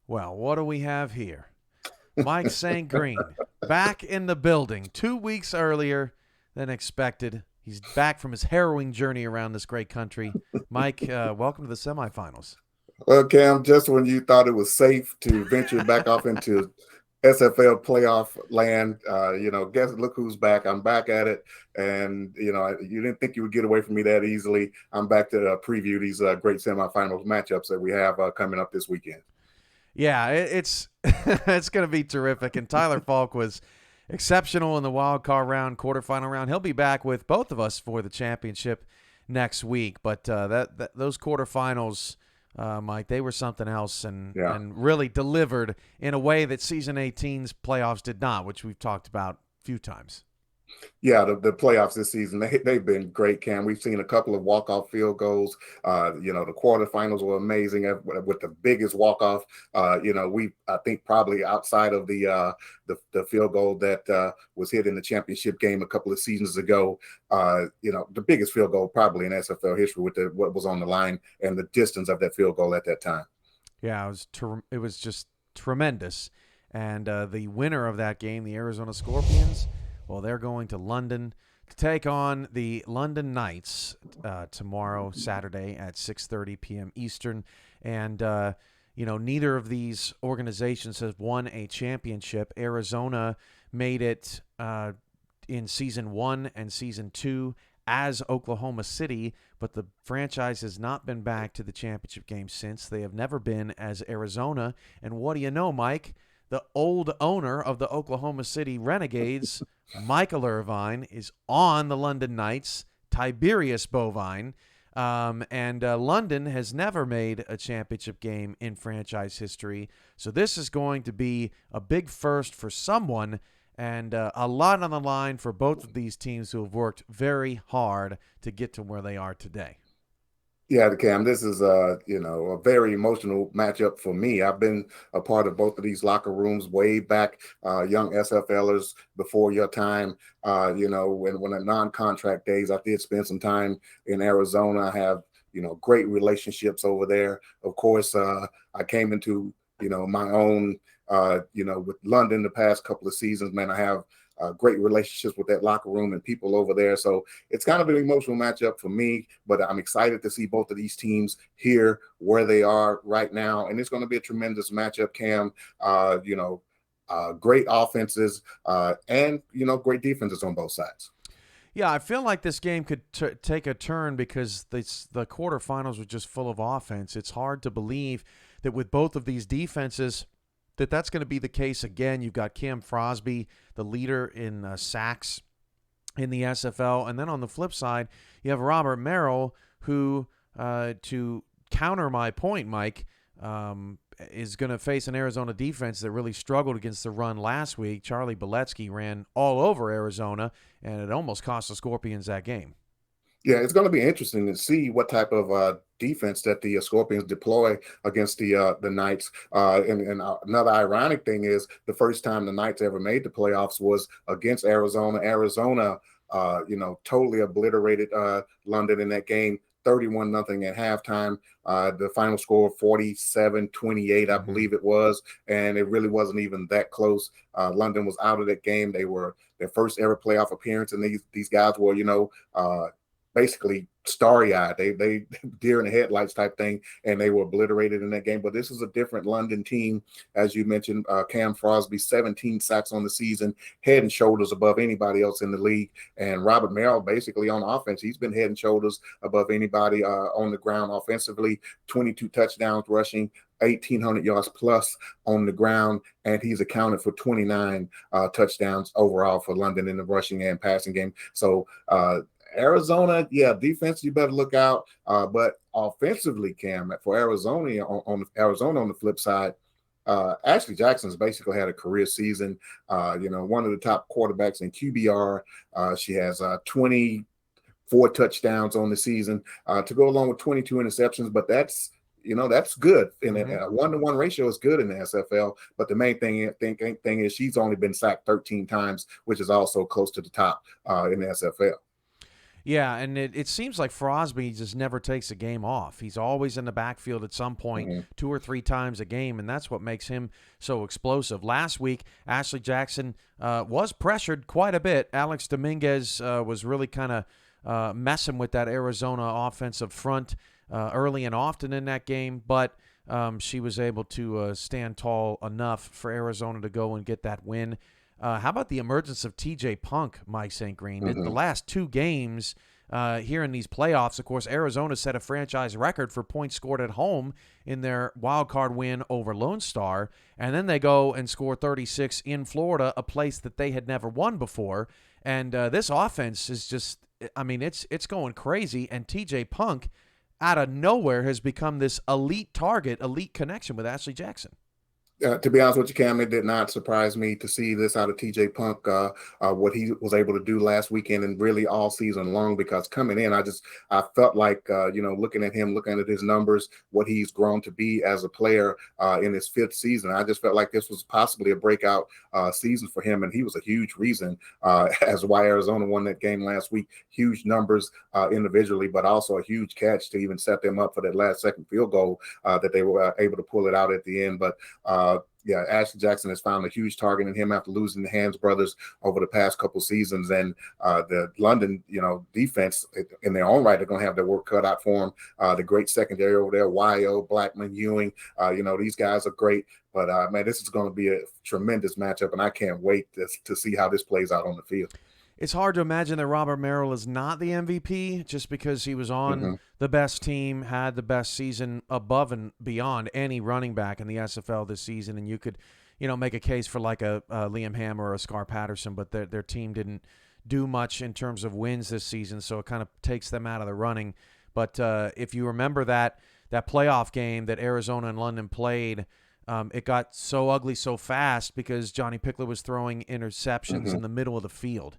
Well, what do we have here? Mike St. Green back in the building 2 weeks earlier than expected. He's back from his harrowing journey around this great country. Mike, welcome to the semifinals. Well, Cam, just when you thought it was safe to venture back off into SFL playoff land, guess look who's back. I'm back at it, and you didn't think you would get away from me that easily. I'm back to preview these great semifinals matchups that we have coming up this weekend. Yeah, it's it's going to be terrific. And Tyler Falk was exceptional in the wild card round, quarterfinal round. He'll be back with both of us for the championship next week. But those quarterfinals, Mike, they were something else, and Yeah. and really delivered in a way that season 18's playoffs did not, which we've talked about a few times. Yeah, the playoffs this season, they've been great, Cam. We've seen a couple of walk-off field goals. The quarterfinals were amazing with the biggest walk-off. I think probably outside of the field goal that was hit in the championship game a couple of seasons ago, the biggest field goal probably in SFL history with what was on the line and the distance of that field goal at that time. Yeah, it was just tremendous. And the winner of that game, the Arizona Scorpions, well, they're going to London to take on the London Knights tomorrow, Saturday at 6:30 p.m. Eastern. And neither of these organizations has won a championship. Arizona made it in season 1 and season 2 as Oklahoma City, but the franchise has not been back to the championship game since. They have never been as Arizona. And what do you know, Mike? The old owner of the Oklahoma City Renegades, Michael Irvine, is on the London Knights, Tiberius Bovine. And London has never made a championship game in franchise history. So this is going to be a big first for someone, and a lot on the line for both of these teams who have worked very hard to get to where they are today. Yeah, Cam, this is a very emotional matchup for me. I've been a part of both of these locker rooms way back, young SFLers before your time. When the non-contract days, I did spend some time in Arizona. I have great relationships over there. Of course, I came into my own with London the past couple of seasons. Man, I have great relationships with that locker room and people over there. So it's kind of an emotional matchup for me, but I'm excited to see both of these teams here where they are right now. And it's going to be a tremendous matchup, Cam. Great offenses and, great defenses on both sides. Yeah, I feel like this game could take a turn because the quarterfinals were just full of offense. It's hard to believe that with both of these defenses that's going to be the case again. You've got Cam Frosby, the leader in sacks in the SFL. And then on the flip side, you have Robert Merrill, who, to counter my point, Mike, is going to face an Arizona defense that really struggled against the run last week. Charlie Beletsky ran all over Arizona, and it almost cost the Scorpions that game. Yeah, it's going to be interesting to see what type of defense that the Scorpions deploy against the Knights. And another ironic thing is the first time the Knights ever made the playoffs was against Arizona. Arizona, totally obliterated London in that game. 31-0 at halftime. The final score 47-28, I believe it was, and it really wasn't even that close. London was out of that game. They were their first ever playoff appearance, and these guys were, basically starry-eyed. They deer in the headlights type thing, and they were obliterated in that game. But this is a different London team, as you mentioned. Cam Frosby, 17 sacks on the season, head and shoulders above anybody else in the league. And Robert Merrill, basically on offense, he's been head and shoulders above anybody on the ground offensively. 22 touchdowns rushing, 1,800 yards plus on the ground, and he's accounted for 29 touchdowns overall for London in the rushing and passing game. So Arizona, yeah, defense, you better look out. But offensively, Cam, for Arizona on the flip side, Ashley Jackson's basically had a career season. One of the top quarterbacks in QBR. She has 24 touchdowns on the season to go along with 22 interceptions, but that's good. And a 1-to-1 ratio is good in the SFL. But the main thing is she's only been sacked 13 times, which is also close to the top in the SFL. Yeah, and it seems like Frosby just never takes a game off. He's always in the backfield at some point, Hmm. 2 or 3 times a game, and that's what makes him so explosive. Last week, Ashley Jackson was pressured quite a bit. Alex Dominguez was really kind of messing with that Arizona offensive front early and often in that game, but she was able to stand tall enough for Arizona to go and get that win. How about the emergence of TJ Punk, Mike St. Green? The Hmm. last 2 games here in these playoffs, of course, Arizona set a franchise record for points scored at home in their wild card win over Lone Star, and then they go and score 36 in Florida, a place that they had never won before. And this offense is just, I mean, it's going crazy. And TJ Punk, out of nowhere, has become this elite target, elite connection with Ashley Jackson. To be honest with you, Cam, it did not surprise me to see this out of TJ Punk, what he was able to do last weekend and really all season long. Because coming in, I felt like looking at him, looking at his numbers, what he's grown to be as a player in his 5th season, I just felt like this was possibly a breakout season for him, and he was a huge reason as why Arizona won that game last week. Huge numbers individually, but also a huge catch to even set them up for that last second field goal that they were able to pull it out at the end. But yeah, Ashley Jackson has found a huge target in him after losing the Hands brothers over the past couple seasons, and the London, defense in their own right are going to have their work cut out for them. The great secondary over there, Yo, Blackman, Ewing, these guys are great. But man, this is going to be a tremendous matchup, and I can't wait to see how this plays out on the field. It's hard to imagine that Robert Merrill is not the MVP just because he was on Hmm. the best team, had the best season above and beyond any running back in the SFL this season, and you could, make a case for like a Liam Hammer or a Scar Patterson, but their team didn't do much in terms of wins this season, so it kind of takes them out of the running. But if you remember that playoff game that Arizona and London played, it got so ugly so fast because Johnny Pickler was throwing interceptions Hmm. in the middle of the field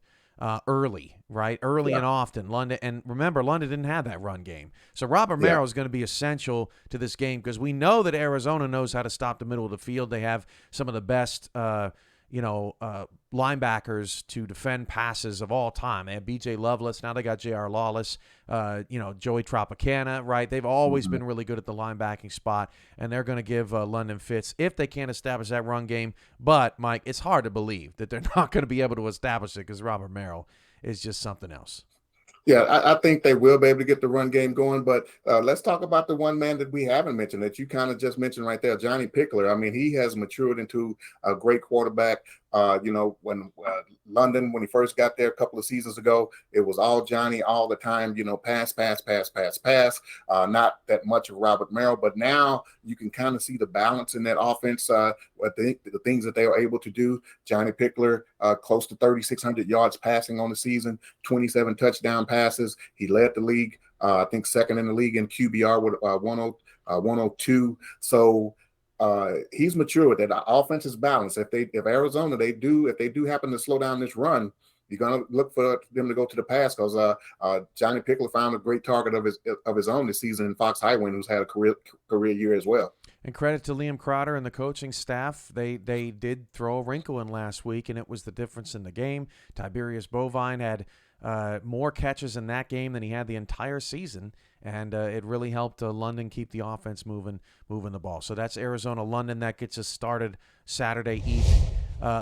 early, right? Early Yeah. and often. London, and remember, London didn't have that run game. So Robert Yeah. Merrill is going to be essential to this game because we know that Arizona knows how to stop the middle of the field. They have some of the best, linebackers to defend passes of all time. They have B.J. Loveless. Now they got J.R. Lawless, Joey Tropicana, right? They've always Hmm. been really good at the linebacking spot, and they're going to give London fits if they can't establish that run game. But, Mike, it's hard to believe that they're not going to be able to establish it because Robert Merrill is just something else. Yeah, I think they will be able to get the run game going. But let's talk about the one man that we haven't mentioned that you kind of just mentioned right there, Johnny Pickler. I mean, he has matured into a great quarterback. When London, when he first got there a couple of seasons ago, it was all Johnny all the time, pass, pass, pass, pass, pass. Not that much of Robert Merrill, but now you can kind of see the balance in that offense. The things that they were able to do. Johnny Pickler, close to 3,600 yards passing on the season, 27 touchdown passes. He led the league, I think second in the league in QBR with 102. So he's mature with that. The offense is balanced. If Arizona if they do happen to slow down this run, you're gonna look for them to go to the pass because Johnny Pickler found a great target of his own this season in Fox Highwind, who's had a career year as well. And credit to Liam Crowder and the coaching staff. They did throw a wrinkle in last week, and it was the difference in the game. Tiberius Bovine had more catches in that game than he had the entire season, and it really helped London keep the offense moving the ball. So that's Arizona London. That gets us started Saturday evening.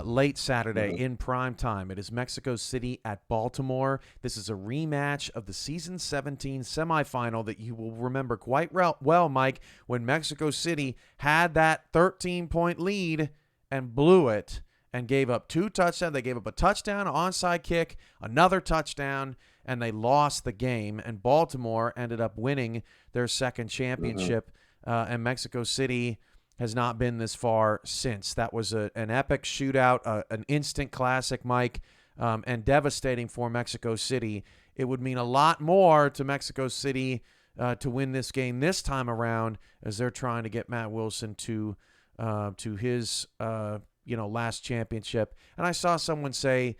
Late Saturday Mhm. in prime time. It is Mexico City at Baltimore. This is a rematch of the season 17 semifinal that you will remember quite well, Mike, when Mexico City had that 13-point lead and blew it and gave up 2 touchdowns. They gave up a touchdown, an onside kick, another touchdown, and they lost the game. And Baltimore ended up winning their second Mhm. championship. And Mexico City has not been this far since. That was an epic shootout, an instant classic, Mike, and devastating for Mexico City. It would mean a lot more to Mexico City to win this game this time around as they're trying to get Matt Wilson to his last championship. And I saw someone say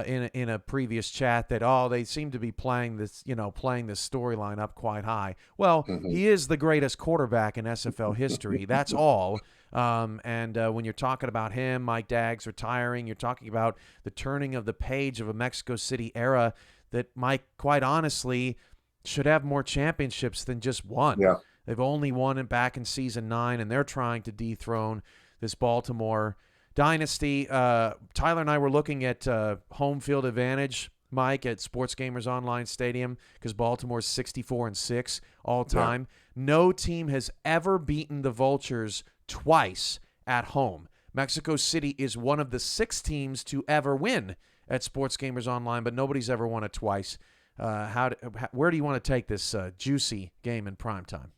in a previous chat that they seem to be playing this storyline up quite high. Well, Mhm. he is the greatest quarterback in SFL history. That's all. And when you're talking about him, Mike Daggs retiring, you're talking about the turning of the page of a Mexico City era that Mike, quite honestly, should have more championships than just one. Yeah. They've only won it back in season 9, and they're trying to dethrone this Baltimore dynasty. Tyler and I were looking at home field advantage, Mike, at Sports Gamers Online Stadium, because Baltimore's 64-6 all Yeah. time. No team has ever beaten the Vultures twice at home. Mexico City is one of the 6 teams to ever win at Sports Gamers Online, but nobody's ever won it twice. Where do you want to take this juicy game in prime time?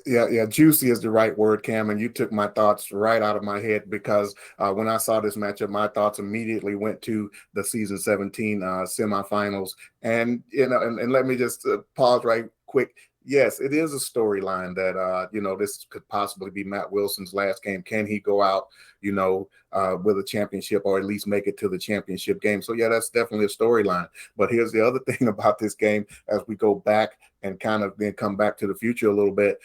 Yeah. Juicy is the right word, Cam, and you took my thoughts right out of my head because when I saw this matchup, my thoughts immediately went to the season 17 semifinals. And and let me just pause right quick. Yes, it is a storyline that this could possibly be Matt Wilson's last game. Can he go out, with a championship, or at least make it to the championship game? So yeah, that's definitely a storyline. But here's the other thing about this game as we go back and kind of then come back to the future a little bit.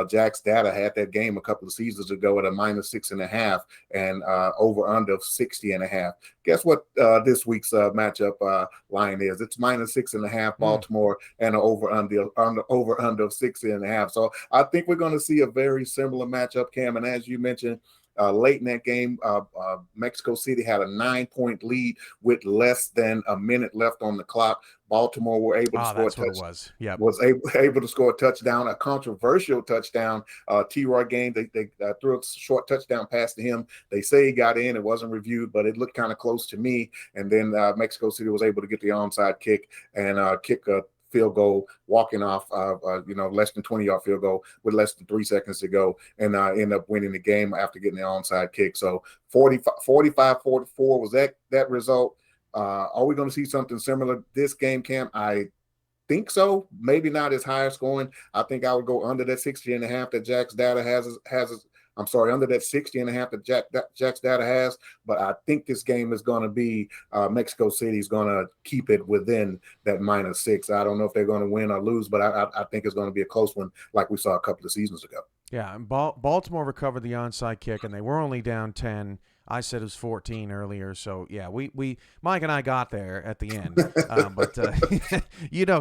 Jack's data had that game a couple of seasons ago at a -6.5 and over under of 60.5. Guess what this week's matchup line is? It's -6.5 Mm. Baltimore and an over under of 60.5. So I think we're going to see a very similar matchup, Cam. And as you mentioned, late in that game, Mexico City had a 9-point lead with less than a minute left on the clock. Baltimore were able to Oh, score a that's what it touch was. Yep. was able to score a touchdown, a controversial touchdown. T-Roy game, they threw a short touchdown pass to him. They say he got in. It wasn't reviewed, but it looked kind of close to me. And then Mexico City was able to get the onside kick and kick a field goal, walking off, less than 20-yard field goal with less than 3 seconds to go, and end up winning the game after getting the onside kick. So 45-44 was that result. Are we going to see something similar this game, Cam? I think so. Maybe not as high scoring. I think I would go under that 60.5 that Jack's data has. I'm sorry, under that 60.5 that Jack's data has. But I think this game is going to be Mexico City is going to keep it within that -6. I don't know if they're going to win or lose, but I think it's going to be a close one, like we saw a couple of seasons ago. Yeah, and Baltimore recovered the onside kick, and they were only down 10. I said it was 14 earlier, so yeah, we Mike and I got there at the end. But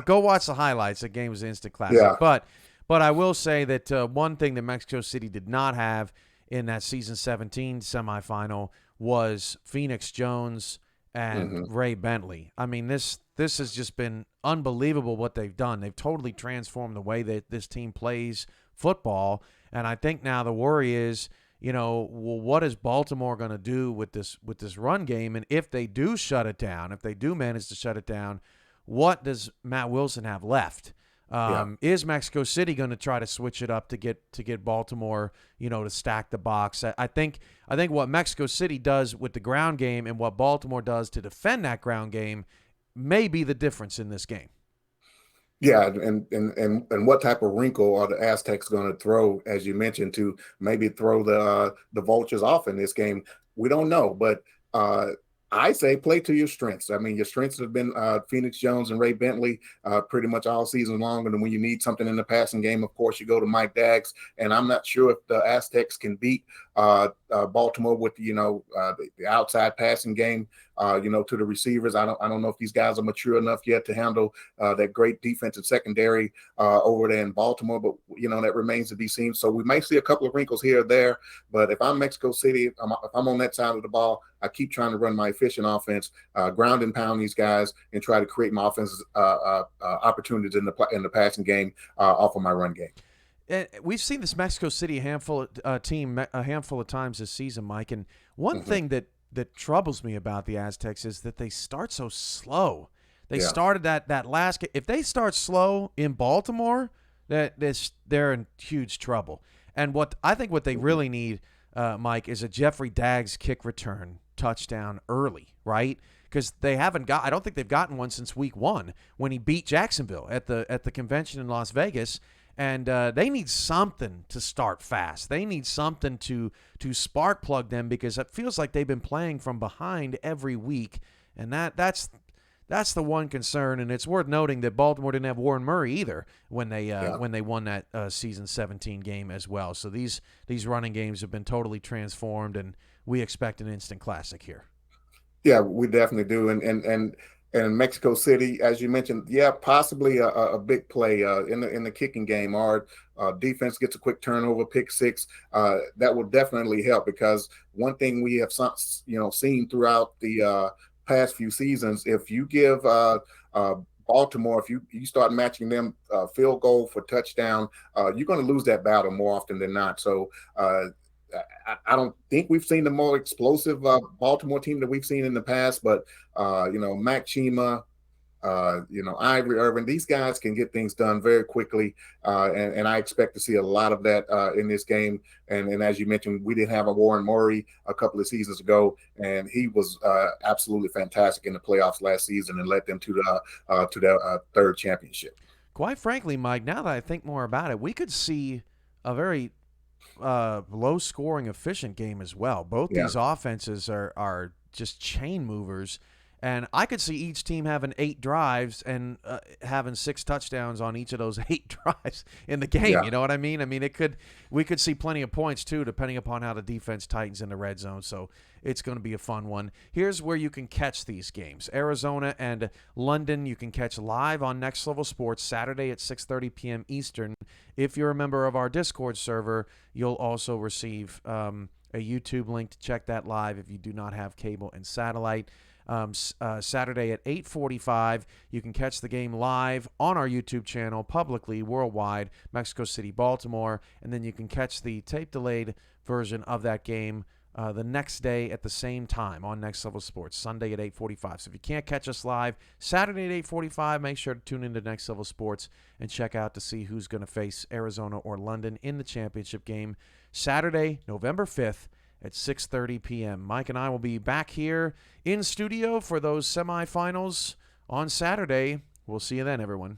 go watch the highlights. The game was an instant classic. Yeah. But I will say that one thing that Mexico City did not have in that season 17 semifinal was Phoenix Jones and Mm-hmm. Ray Bentley. I mean, this has just been unbelievable what they've done. They've totally transformed the way that this team plays football. And I think now the worry is, well, what is Baltimore going to do with this run game? And if they do shut it down, if they do manage to shut it down, what does Matt Wilson have left? Yeah. Is Mexico City going to try to switch it up to get Baltimore, to stack the box? I think what Mexico City does with the ground game and what Baltimore does to defend that ground game may be the difference in this game. Yeah, and what type of wrinkle are the Aztecs going to throw, as you mentioned, to maybe throw the Vultures off in this game? We don't know, but I say play to your strengths. I mean, your strengths have been Phoenix Jones and Ray Bentley pretty much all season long. And when you need something in the passing game, of course, you go to Mike Daggs. And I'm not sure if the Aztecs can beat Baltimore with the outside passing game. To the receivers. I don't know if these guys are mature enough yet to handle that great defensive secondary over there in Baltimore, but that remains to be seen. So we may see a couple of wrinkles here or there. But if I'm Mexico City, if I'm on that side of the ball, I keep trying to run my efficient offense, ground and pound these guys, and try to create my offensive opportunities in the passing game off of my run game. We've seen this Mexico City handful of times this season, Mike. And one Mm-hmm. thing that troubles me about the Aztecs is that they start so slow. They Yeah. started that last game. If they start slow in Baltimore, they're in huge trouble. And what they really need, Mike, is a Jeffrey Daggs kick return touchdown early, right? Because I don't think they've gotten one since week 1 when he beat Jacksonville at the convention in Las Vegas. And they need something to start fast. They need something to spark plug them, because it feels like they've been playing from behind every week, and that's the one concern. And it's worth noting that Baltimore didn't have Warren Murray either when they won that season 17 game as well. So these running games have been totally transformed, and we expect an instant classic here. Yeah, we definitely do. And And Mexico City, as you mentioned, yeah, possibly a big play in the kicking game. Our defense gets a quick turnover, pick six. That will definitely help because one thing we have seen throughout the past few seasons, if you give uh, Baltimore, if you start matching them field goal for touchdown, you're going to lose that battle more often than not. So. I don't think we've seen the more explosive Baltimore team that we've seen in the past, but Mac Chima, Ivory Irvin, these guys can get things done very quickly. And I expect to see a lot of that in this game. And as you mentioned, we did have a Warren Murray a couple of seasons ago, and he was absolutely fantastic in the playoffs last season and led them to their third championship. Quite frankly, Mike, now that I think more about it, we could see a very low scoring, efficient game as well. Both Yeah. these offenses are just chain movers. And I could see each team having 8 drives and having 6 touchdowns on each of those 8 drives in the game. Yeah. You know what I mean? I mean, we could see plenty of points too, depending upon how the defense tightens in the red zone. So it's going to be a fun one. Here's where you can catch these games: Arizona and London. You can catch live on Next Level Sports Saturday at 6:30 p.m. Eastern. If you're a member of our Discord server, you'll also receive a YouTube link to check that live if you do not have cable and satellite. Saturday at 8:45. You can catch the game live on our YouTube channel, publicly, worldwide, Mexico City, Baltimore, and then you can catch the tape-delayed version of that game the next day at the same time on Next Level Sports, Sunday at 8:45. So if you can't catch us live, Saturday at 8:45, make sure to tune into Next Level Sports and check out to see who's going to face Arizona or London in the championship game, Saturday, November 5th, at 6:30 p.m. Mike and I will be back here in studio for those semifinals on Saturday. We'll see you then, everyone.